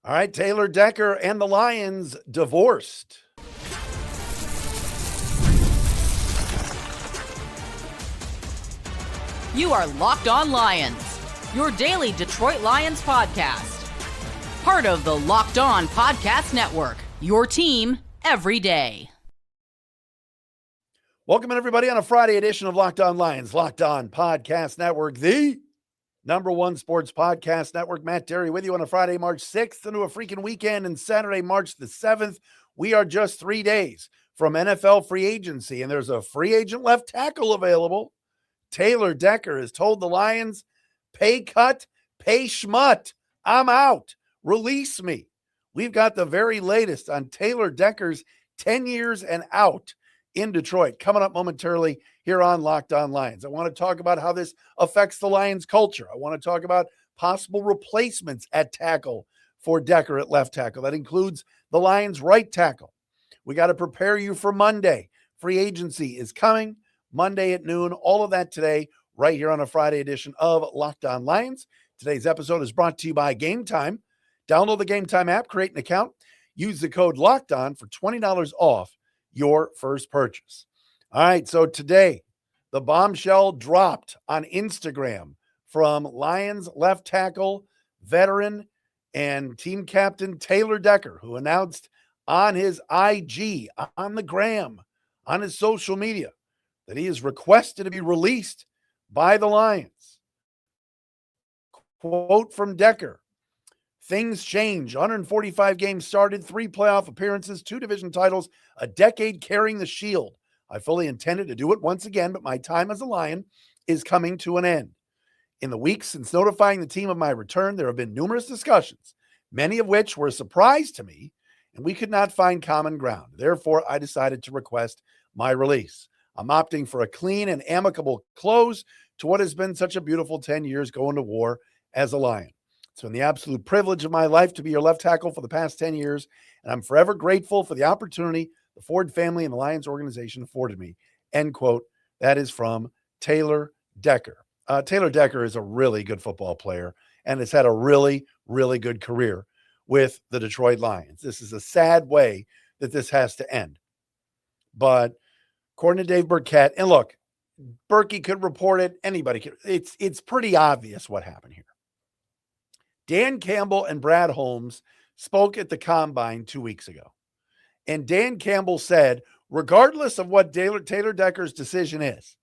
All right, Taylor Decker and the Lions divorced. You are Locked On Lions, your daily Detroit Lions podcast. Part of the Locked On Podcast Network, your team every day. Welcome, everybody, on a Friday edition of Locked On Lions, Locked On Podcast Network, the number one sports podcast network. Matt Dery with you on a Friday, March 6th into a freaking weekend, and Saturday, March the 7th. We are just 3 days from NFL free agency, and there's a free agent left tackle available. Taylor Decker has told the Lions, pay cut, pay schmut. I'm out. Release me. We've got the very latest on Taylor Decker's 10 years and out in Detroit coming up momentarily here on Locked On Lions. I want to talk about how this affects the Lions culture. I want to talk about possible replacements at tackle for Decker at left tackle. That includes the Lions right tackle. We got to prepare you for Monday. Free agency is coming Monday at noon. All of that today right here on a Friday edition of Locked On Lions. Today's episode is brought to you by Game Time. Download the Game Time app, create an account, use the code Locked On for $20 off your first purchase. All right, so today, the bombshell dropped on Instagram from Lions left tackle, veteran, and team captain Taylor Decker, who announced on his IG, on the gram, on his social media, that he is requested to be released by the Lions. Quote from Decker: things change. 145 games started, 3 playoff appearances, 2 division titles, a decade carrying the shield. I fully intended to do it once again, but my time as a Lion is coming to an end. In the weeks since notifying the team of my return, there have been numerous discussions, many of which were a surprise to me, and we could not find common ground. Therefore, I decided to request my release. I'm opting for a clean and amicable close to what has been such a beautiful 10 years going to war as a Lion. It's been the absolute privilege of my life to be your left tackle for the past 10 years, and I'm forever grateful for the opportunity the Ford family and the Lions organization afforded me. End quote. That is from Taylor Decker. Taylor Decker is a really good football player and has had a really, really good career with the Detroit Lions. This is a sad way that this has to end. But according to Dave Burkett, and look, Berkey could report it, anybody could. It's pretty obvious what happened here. Dan Campbell and Brad Holmes spoke at the Combine 2 weeks ago. And Dan Campbell said, regardless of what Taylor Decker's decision is,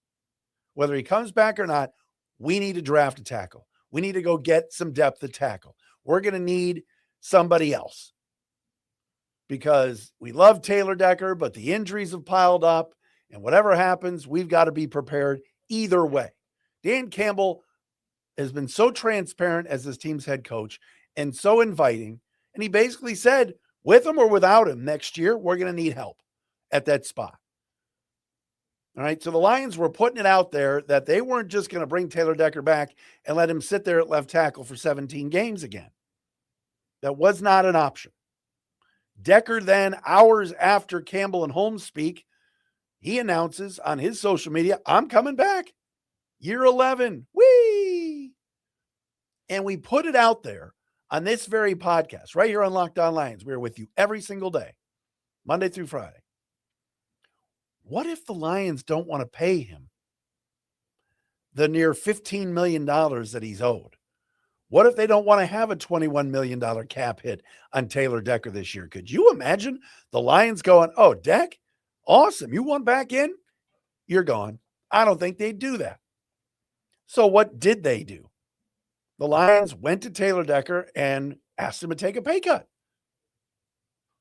whether he comes back or not, we need to draft a tackle. We need to go get some depth at tackle. We're going to need somebody else because we love Taylor Decker, but the injuries have piled up, and whatever happens, we've got to be prepared either way. Dan Campbell has been so transparent as his team's head coach and so inviting, and he basically said, with him or without him next year, we're going to need help at that spot. All right, so the Lions were putting it out there that they weren't just going to bring Taylor Decker back and let him sit there at left tackle for 17 games again. That was not an option. Decker then, hours after Campbell and Holmes speak, he announces on his social media, I'm coming back. Year 11. Whee! And we put it out there on this very podcast, right here on Locked On Lions. We're with you every single day, Monday through Friday. What if the Lions don't want to pay him the near $15 million that he's owed? What if they don't want to have a $21 million cap hit on Taylor Decker this year? Could you imagine the Lions going, oh, Deck, awesome. You want back in? You're gone. I don't think they'd do that. So what did they do? The Lions went to Taylor Decker and asked him to take a pay cut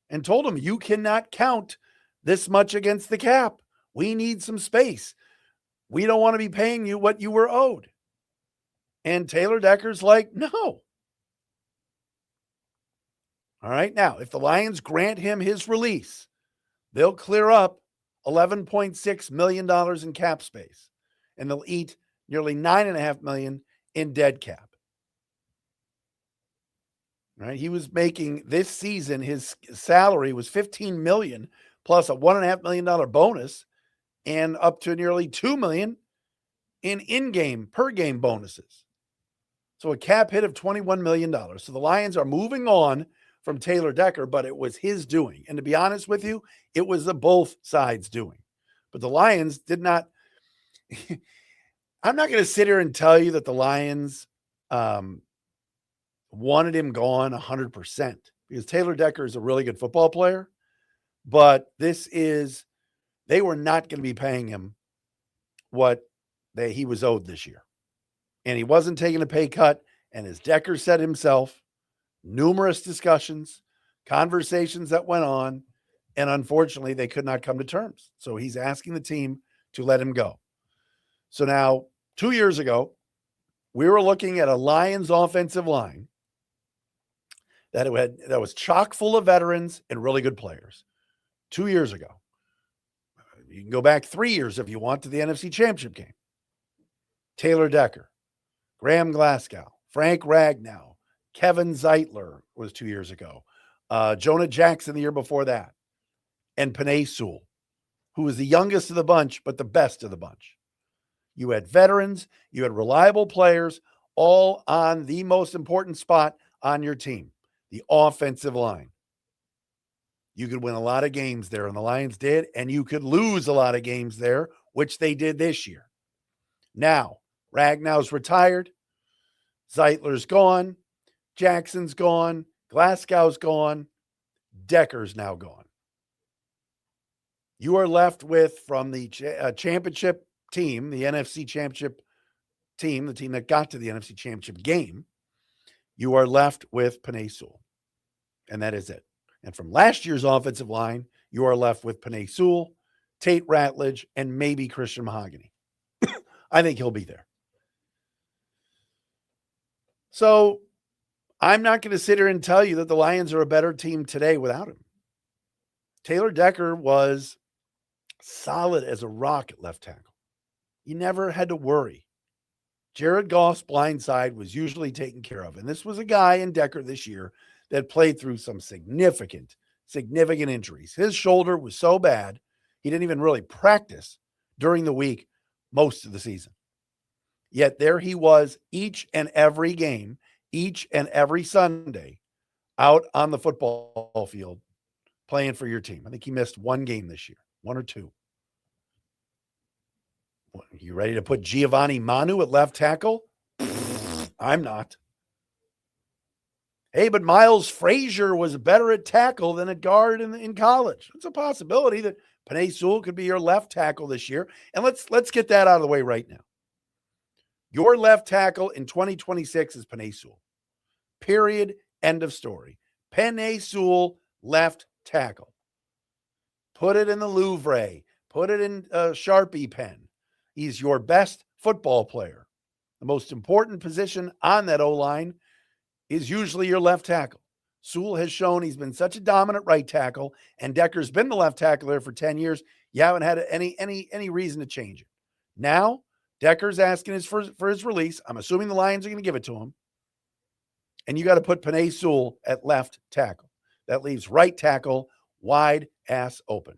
and told him, you cannot count this much against the cap. We need some space. We don't want to be paying you what you were owed. And Taylor Decker's like, no. All right. Now, if the Lions grant him his release, they'll clear up $11.6 million in cap space, and they'll eat nearly $9.5 million in dead cap. Right? He was making this season, his salary was $15 million plus a $1.5 million bonus and up to nearly $2 million in-game per game bonuses. So a cap hit of $21 million. So the Lions are moving on from Taylor Decker, but it was his doing. And to be honest with you, it was the both sides doing. But the Lions did not. I'm not going to sit here and tell you that the Lions wanted him gone 100% because Taylor Decker is a really good football player. But they were not going to be paying him what he was owed this year. And he wasn't taking a pay cut. And as Decker said himself, numerous discussions, conversations that went on, and unfortunately they could not come to terms. So he's asking the team to let him go. So now, 2 years ago, we were looking at a Lions offensive line that was chock full of veterans and really good players. 2 years ago. You can go back 3 years if you want to the NFC Championship game. Taylor Decker, Graham Glasgow, Frank Ragnow, Kevin Zeitler was 2 years ago. Jonah Jackson the year before that. And Penei Sewell, who was the youngest of the bunch, but the best of the bunch. You had veterans, you had reliable players, all on the most important spot on your team, the offensive line. You could win a lot of games there, and the Lions did, and you could lose a lot of games there, which they did this year. Now, Ragnow's retired, Zeitler's gone, Jackson's gone, Glasgow's gone, Decker's now gone. You are left with, from the championship team, the NFC Championship team, the team that got to the NFC Championship game, you are left with Penei Sewell, and that is it. And from last year's offensive line, you are left with Penei Sewell, Tate Ratledge, and maybe Christian Mahogany. I think he'll be there. So I'm not going to sit here and tell you that the Lions are a better team today without him. Taylor Decker was solid as a rock at left tackle. You never had to worry. Jared Goff's blind side was usually taken care of. And this was a guy in Decker this year that played through some significant injuries. His shoulder was so bad, he didn't even really practice during the week most of the season. Yet there he was each and every game, each and every Sunday out on the football field playing for your team. I think he missed one game this year, one or two. You ready to put Giovanni Manu at left tackle? I'm not. Hey, but Miles Frazier was better at tackle than at guard in college. It's a possibility that Penei Sewell could be your left tackle this year. And let's get that out of the way right now. Your left tackle in 2026 is Penei Sewell. Period. End of story. Penei Sewell, left tackle. Put it in the Louvre. Put it in a Sharpie pen. He's your best football player. The most important position on that O-line is usually your left tackle. Sewell has shown he's been such a dominant right tackle, and Decker's been the left tackle there for 10 years. You haven't had any reason to change it. Now, Decker's asking for his release. I'm assuming the Lions are going to give it to him. And you got to put Penei Sewell at left tackle. That leaves right tackle wide ass open.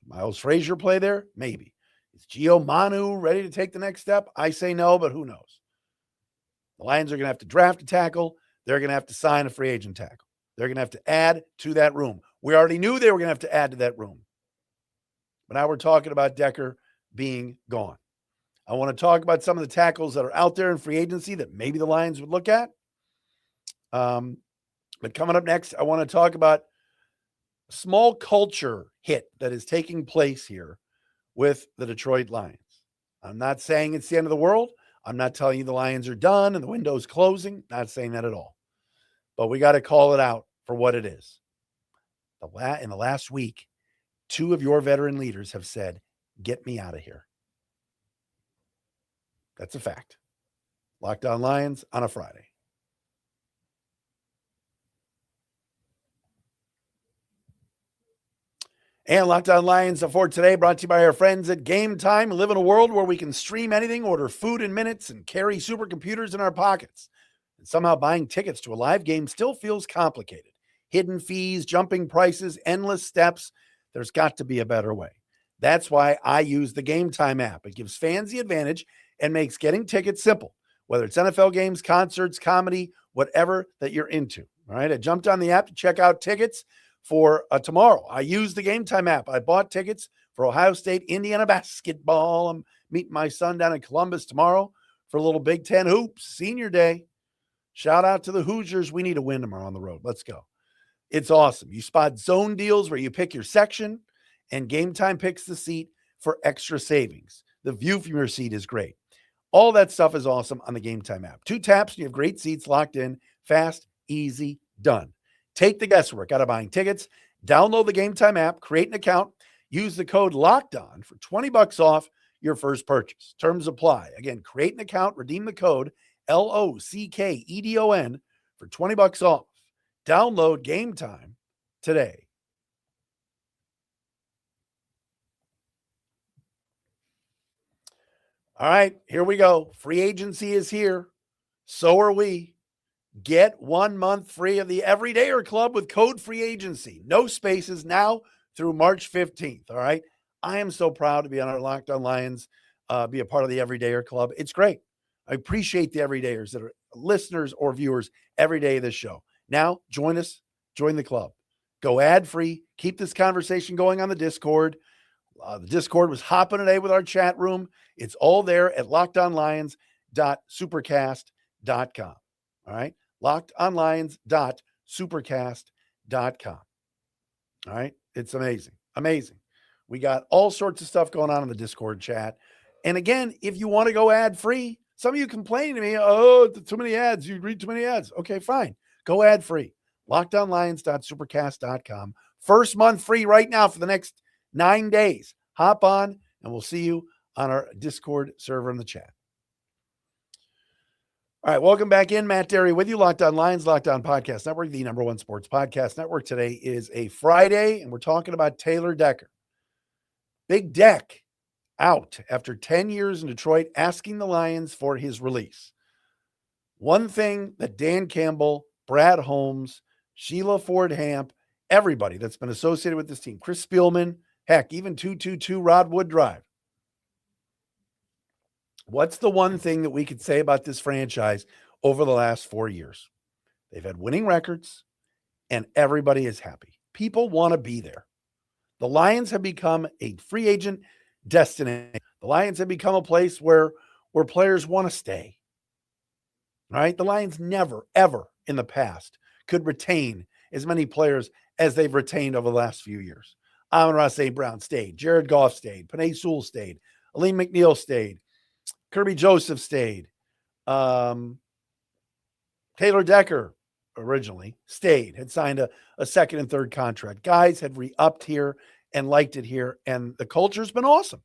Miles Frazier play there? Maybe. Is Gio Manu ready to take the next step? I say no, but who knows? The Lions are going to have to draft a tackle. They're going to have to sign a free agent tackle. They're going to have to add to that room. We already knew they were going to have to add to that room. But now we're talking about Decker being gone. I want to talk about some of the tackles that are out there in free agency that maybe the Lions would look at. But coming up next, I want to talk about a small culture hit that is taking place here with the Detroit Lions. I'm not saying it's the end of the world. I'm not telling you the Lions are done and the window's closing. Not saying that at all. But we got to call it out for what it is. In the last week, 2 of your veteran leaders have said, "Get me out of here." That's a fact. Locked On Lions on a Friday. And Locked On Lions for today, brought to you by our friends at Game Time. We live in a world where we can stream anything, order food in minutes, and carry supercomputers in our pockets. And somehow buying tickets to a live game still feels complicated. Hidden fees, jumping prices, endless steps. There's got to be a better way. That's why I use the Game Time app. It gives fans the advantage and makes getting tickets simple, whether it's NFL games, concerts, comedy, whatever that you're into. All right. I jumped on the app to check out tickets for tomorrow. I used the Game Time app. I bought tickets for Ohio State, Indiana basketball. I'm meeting my son down in Columbus tomorrow for a little Big Ten hoops, senior day. Shout out to the Hoosiers. We need a win tomorrow on the road. Let's go. It's awesome. You spot zone deals where you pick your section and Game Time picks the seat for extra savings. The view from your seat is great. All that stuff is awesome on the Game Time app. 2 taps and you have great seats locked in, fast, easy, done. Take the guesswork out of buying tickets. Download the Game Time app, create an account, use the code LOCKEDON for $20 off your first purchase. Terms apply. Again, create an account, redeem the code LOCKEDON for $20 off. Download Game Time today. All right, here we go. Free agency is here. So are we. Get 1 month free of the Everydayer Club with code free agency. No spaces now through March 15th. All right. I am so proud to be on our Locked On Lions, be a part of the Everydayer Club. It's great. I appreciate the Everydayers that are listeners or viewers every day of this show. Now, join us, join the club. Go ad-free. Keep this conversation going on the Discord. The Discord was hopping today with our chat room. It's all there at lockedonlions.supercast.com. All right? lockedonlions.supercast.com. All right? It's amazing. Amazing. We got all sorts of stuff going on in the Discord chat. And again, if you want to go ad-free, some of you complaining to me, oh, too many ads. You read too many ads. Okay, fine. Go ad-free. lockedonlions.supercast.com. First month free right now for the next 9 days. Hop on, and we'll see you on our Discord server in the chat. All right, welcome back in. Matt Dery with you. Locked On Lions, Locked On Podcast Network, the #1 sports podcast network. Today is a Friday, and we're talking about Taylor Decker. Big Deck out after 10 years in Detroit, asking the Lions for his release. One thing that Dan Campbell, Brad Holmes, Sheila Ford Hamp, everybody that's been associated with this team, Chris Spielman, heck, even 222 Rod Woodrive. What's the one thing that we could say about this franchise over the last 4 years? They've had winning records, and everybody is happy. People want to be there. The Lions have become a free agent destination. The Lions have become a place where players want to stay. Right? The Lions never, ever in the past could retain as many players as they've retained over the last few years. Amon-Ra St. Brown stayed. Jared Goff stayed. Penei Sewell stayed. Aleem McNeil stayed. Kirby Joseph stayed. Taylor Decker originally stayed, had signed a second and third contract. Guys had re-upped here and liked it here, and the culture's been awesome.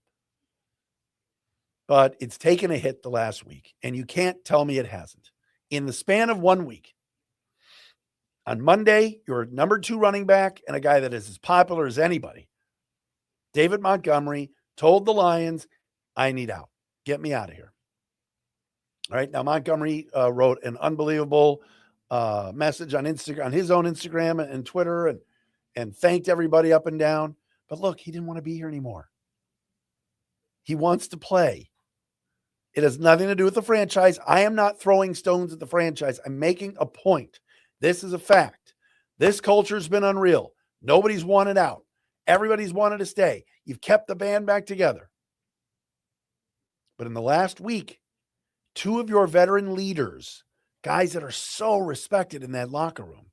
But it's taken a hit the last week, and you can't tell me it hasn't. In the span of 1 week, on Monday, your number 2 running back and a guy that is as popular as anybody, David Montgomery, told the Lions, I need out. Get me out of here. All right. Now, Montgomery wrote an unbelievable message on Instagram, on his own Instagram and Twitter, and thanked everybody up and down. But look, he didn't want to be here anymore. He wants to play. It has nothing to do with the franchise. I am not throwing stones at the franchise. I'm making a point. This is a fact. This culture's been unreal. Nobody's wanted out. Everybody's wanted to stay. You've kept the band back together. But in the last week, 2 of your veteran leaders, guys that are so respected in that locker room,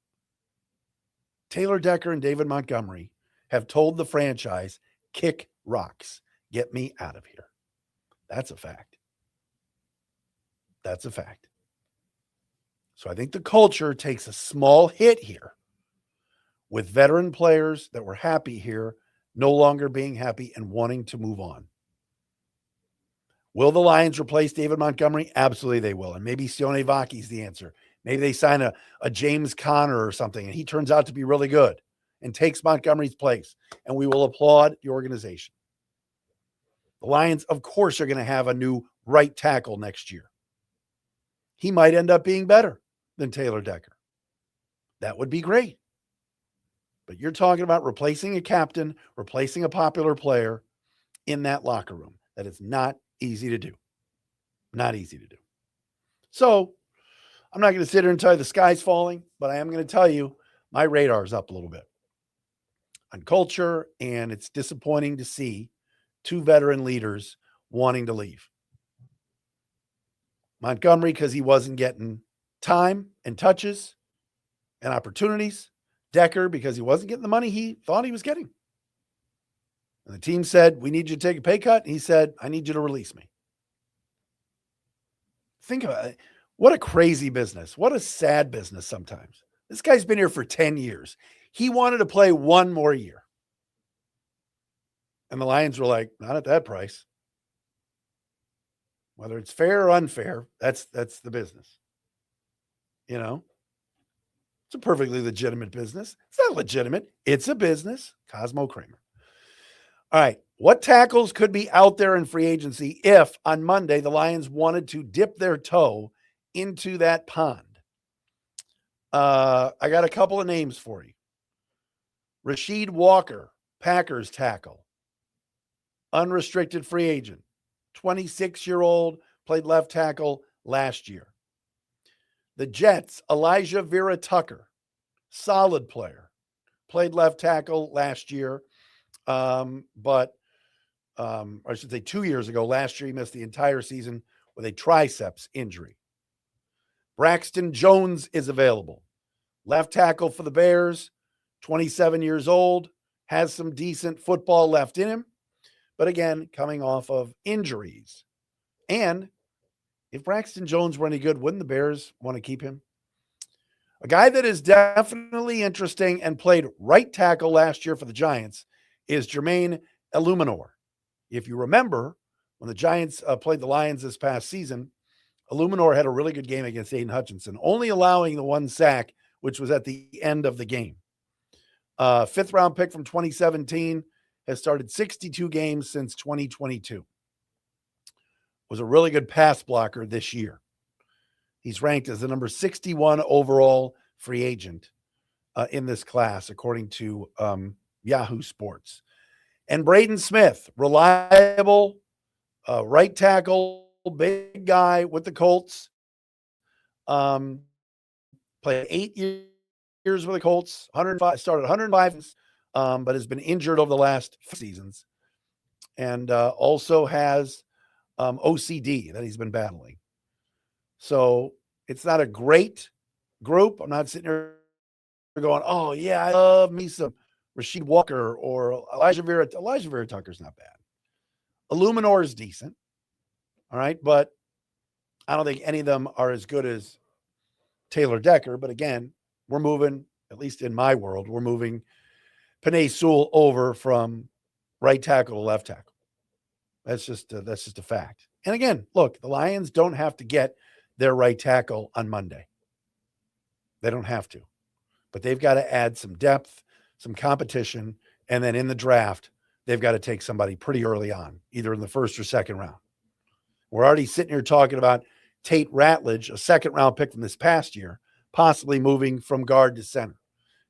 Taylor Decker and David Montgomery, have told the franchise, kick rocks. Get me out of here. That's a fact. That's a fact. So I think the culture takes a small hit here with veteran players that were happy here, no longer being happy and wanting to move on. Will the Lions replace David Montgomery? Absolutely they will. And maybe Sione Vaki's the answer. Maybe they sign a James Conner or something, and he turns out to be really good and takes Montgomery's place, and we will applaud the organization. The Lions, of course, are going to have a new right tackle next year. He might end up being better than Taylor Decker. That would be great. But you're talking about replacing a captain, replacing a popular player in that locker room. That is not easy to do. Not easy to do. So I'm not going to sit here and tell you the sky's falling, but I am going to tell you my radar's up a little bit on culture, and it's disappointing to see two veteran leaders wanting to leave. Montgomery, because he wasn't getting time and touches and opportunities. Decker, because he wasn't getting the money he thought he was getting. And the team said, we need you to take a pay cut. And he said, I need you to release me. Think about it. What a crazy business. What a sad business sometimes. This guy's been here for 10 years. He wanted to play one more year. And the Lions were like, not at that price. Whether it's fair or unfair, that's the business. You know? It's a perfectly legitimate business. It's not legitimate. It's a business. Cosmo Kramer. All right. What tackles could be out there in free agency if on Monday the Lions wanted to dip their toe into that pond? I got a couple of names for you. Rasheed Walker, Packers tackle. Unrestricted free agent. 26-year-old, played left tackle last year. The Jets, Elijah Vera Tucker, solid player. Played left tackle last year, but I should say 2 years ago. Last year, he missed the entire season with a triceps injury. Braxton Jones is available. Left tackle for the Bears, 27 years old, has some decent football left in him, but again, coming off of injuries. And if Braxton Jones were any good, wouldn't the Bears want to keep him? A guy that is definitely interesting and played right tackle last year for the Giants is Jermaine Illuminor. If you remember, when the Giants played the Lions this past season, Illuminor had a really good game against Aiden Hutchinson, only allowing the one sack, which was at the end of the game. Fifth round pick from 2017, has started 62 games since 2022. Was a really good pass blocker this year. He's ranked as the number 61 overall free agent in this class, according to Yahoo Sports. And Braden Smith, reliable right tackle, big guy with the Colts. Played 8 years with the Colts, 105, started 105, but has been injured over the last seasons. And also has OCD that he's been battling. So it's not a great group. I'm not sitting here going, oh, yeah, I love me some Rasheed Walker or Elijah Vera. Elijah Vera Tucker's not bad. Illuminor is decent. All right. But I don't think any of them are as good as Taylor Decker. But again, we're moving, at least in my world, we're moving Penei Sewell over from right tackle to left tackle. That's just a fact. And again, look, the Lions don't have to get their right tackle on Monday. They don't have to. But they've got to add some depth, some competition, and then in the draft, they've got to take somebody pretty early on, either in the first or second round. We're already sitting here talking about Tate Ratledge, a second-round pick from this past year, possibly moving from guard to center.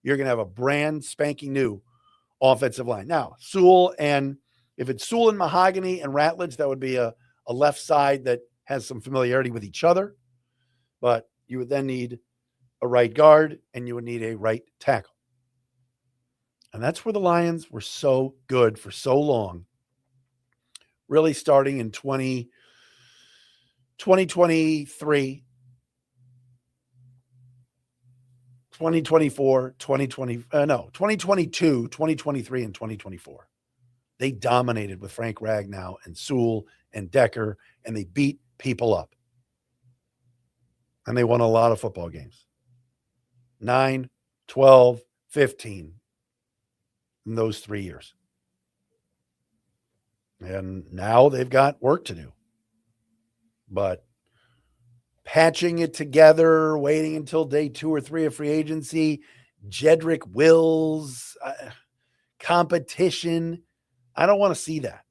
You're going to have a brand spanking new offensive line. Now, Sewell, and if it's Sewell and Mahogany and Ratledge, that would be a left side that has some familiarity with each other. But you would then need a right guard and you would need a right tackle. And that's where the Lions were so good for so long, really starting in 2023, 2024, 2022, 2023, and 2024. They dominated with Frank Ragnow and Sewell and Decker, and they beat people up. And they won a lot of football games. 9, 12, 15 in those 3 years. And now they've got work to do. But patching it together, waiting until day 2 or 3 of free agency, Jedrick Wills, competition, I don't want to see that.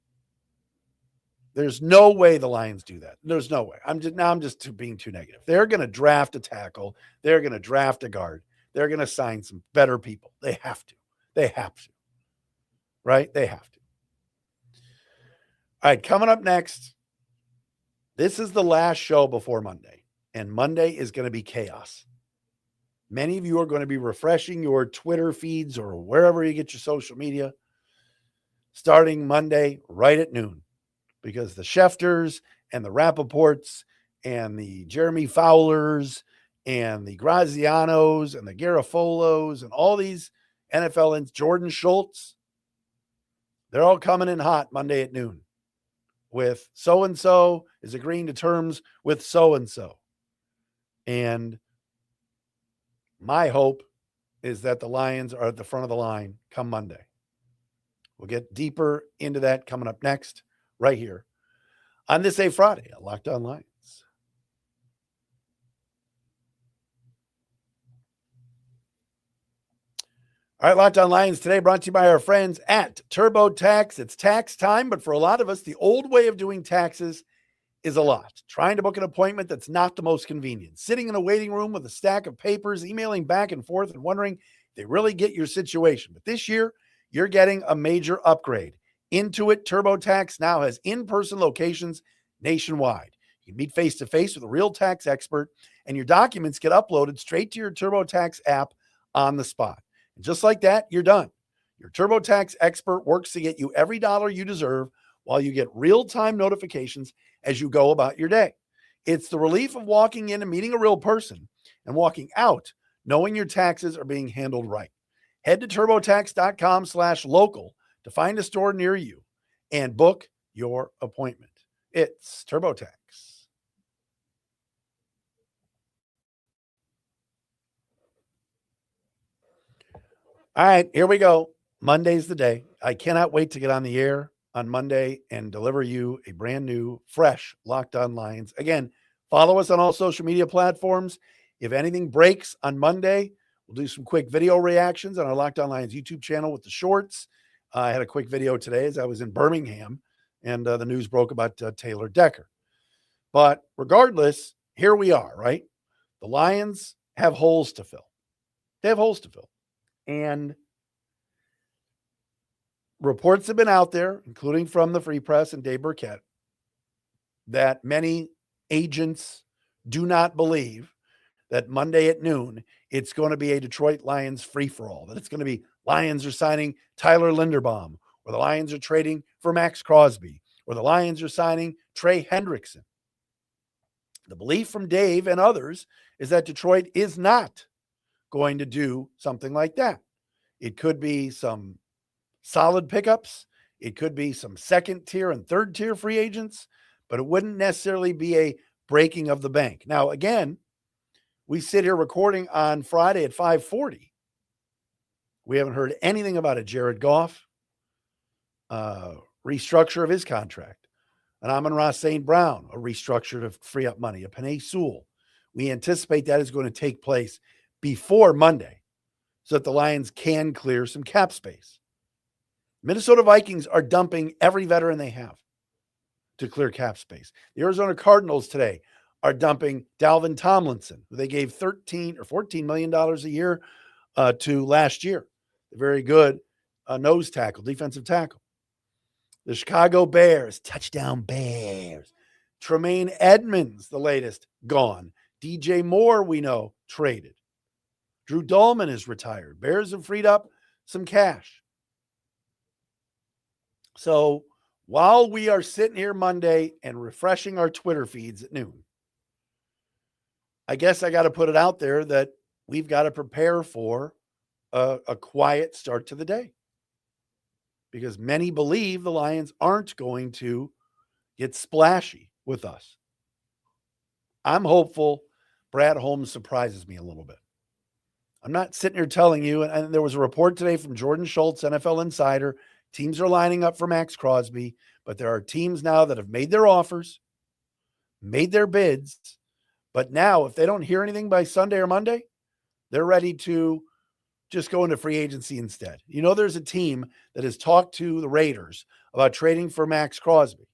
There's no way the Lions do that. There's no way. I'm just being too negative. They're going to draft a tackle. They're going to draft a guard. They're going to sign some better people. They have to. They have to. Right? They have to. All right, coming up next. This is the last show before Monday. And Monday is going to be chaos. Many of you are going to be refreshing your Twitter feeds or wherever you get your social media starting Monday right at noon, because the Schefters and the Rappaports and the Jeremy Fowlers and the Grazianos and the Garafolos and all these NFL and Jordan Schultz, they're all coming in hot Monday at noon with so-and-so is agreeing to terms with so-and-so. And my hope is that the Lions are at the front of the line come Monday. We'll get deeper into that coming up next, right here on this Friday on Locked On Lions. All right, Locked On Lions today brought to you by our friends at TurboTax. It's tax time, but for a lot of us, the old way of doing taxes is a lot. Trying to book an appointment that's not the most convenient. Sitting in a waiting room with a stack of papers, emailing back and forth and wondering if they really get your situation. But this year, you're getting a major upgrade. Intuit TurboTax now has in-person locations nationwide. You can meet face-to-face with a real tax expert, and your documents get uploaded straight to your TurboTax app on the spot. And just like that, you're done. Your TurboTax expert works to get you every dollar you deserve while you get real-time notifications as you go about your day. It's the relief of walking in and meeting a real person and walking out knowing your taxes are being handled right. Head to turbotax.com/local to find a store near you and book your appointment. It's TurboTax. All right, here we go. Monday's the day. I cannot wait to get on the air on Monday and deliver you a brand new, fresh Locked On Lions. Again, follow us on all social media platforms. If anything breaks on Monday, we'll do some quick video reactions on our Locked On Lions YouTube channel with the shorts. I had a quick video today as I was in Birmingham, and the news broke about Taylor Decker. But regardless, here we are, right? The Lions have holes to fill. They have holes to fill. And reports have been out there, including from the Free Press and Dave Burkett, that many agents do not believe that Monday at noon, it's going to be a Detroit Lions free-for-all, that it's going to be Lions are signing Tyler Linderbaum, or the Lions are trading for Max Crosby, or the Lions are signing Trey Hendrickson. The belief from Dave and others is that Detroit is not going to do something like that. It could be some solid pickups. It could be some second tier and third tier free agents, but it wouldn't necessarily be a breaking of the bank. Now, again, we sit here recording on Friday at 5:40. We haven't heard anything about a Jared Goff restructure of his contract. An Amon-Ra St. Brown, a restructure to free up money. A Penei Sewell. We anticipate that is going to take place before Monday so that the Lions can clear some cap space. Minnesota Vikings are dumping every veteran they have to clear cap space. The Arizona Cardinals today are dumping Dalvin Tomlinson, who they gave $13 or $14 million a year to last year. A very good nose tackle, defensive tackle. The Chicago Bears, touchdown Bears. Tremaine Edmonds, the latest, gone. DJ Moore, we know, traded. Drew Dahlman is retired. Bears have freed up some cash. So while we are sitting here Monday and refreshing our Twitter feeds at noon, I guess I got to put it out there that we've got to prepare for a quiet start to the day, because many believe the Lions aren't going to get splashy with us. I'm hopeful Brad Holmes surprises me a little bit. I'm not sitting here telling you, and there was a report today from Jordan Schultz, NFL insider, teams are lining up for Max Crosby, but there are teams now that have made their offers, made their bids, but now if they don't hear anything by Sunday or Monday, they're ready to just go into free agency instead. You know, there's a team that has talked to the Raiders about trading for Max Crosby.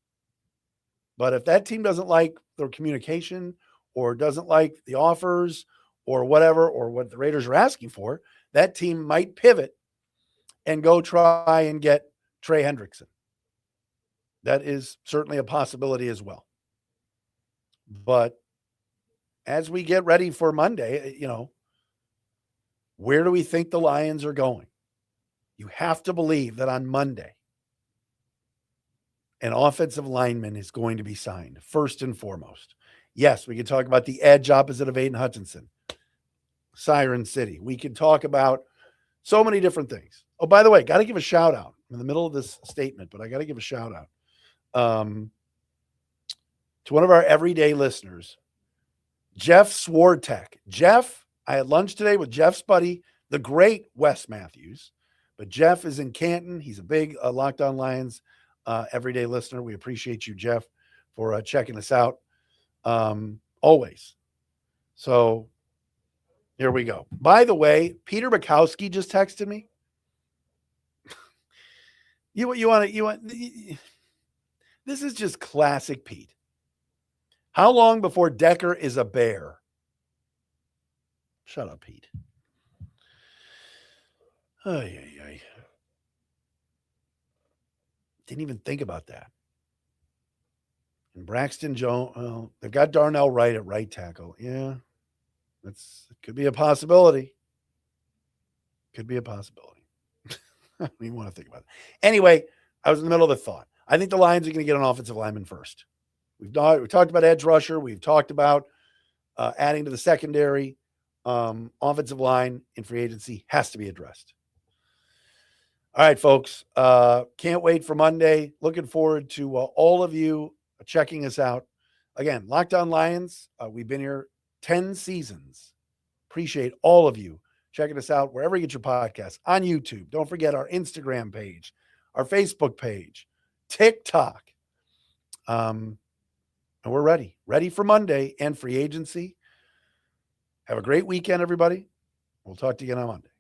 But if that team doesn't like their communication or doesn't like the offers or whatever, or what the Raiders are asking for, that team might pivot and go try and get Trey Hendrickson. That is certainly a possibility as well. But as we get ready for Monday, where do we think the Lions are going? You have to believe that on Monday, an offensive lineman is going to be signed, first and foremost. Yes, we can talk about the edge opposite of Aiden Hutchinson, Siren City. We can talk about so many different things. Oh, by the way, got to give a shout out. I'm in the middle of this statement, but I got to give a shout out to one of our everyday listeners, Jeff Swartek. Jeff, I had lunch today with Jeff's buddy, the great Wes Matthews, but Jeff is in Canton. He's a big Locked On Lions everyday listener. We appreciate you, Jeff, for checking us out always. So here we go. By the way, Peter Bukowski just texted me. This is just classic Pete. How long before Decker is a bear? Shut up, Pete. Didn't even think about that. And Braxton Jones, well, they've got Darnell Wright at right tackle. Yeah, it could be a possibility. Could be a possibility. I don't even want to think about it. Anyway, I was in the middle of the thought. I think the Lions are going to get an offensive lineman first. We talked about edge rusher. We've talked about adding to the secondary. Offensive line in free agency has to be addressed. All right, folks. Can't wait for Monday. Looking forward to all of you checking us out. Again, Locked On Lions. We've been here 10 seasons. Appreciate all of you checking us out wherever you get your podcasts, on YouTube. Don't forget our Instagram page, our Facebook page, TikTok. And we're ready for Monday and free agency. Have a great weekend, everybody. We'll talk to you again on Monday.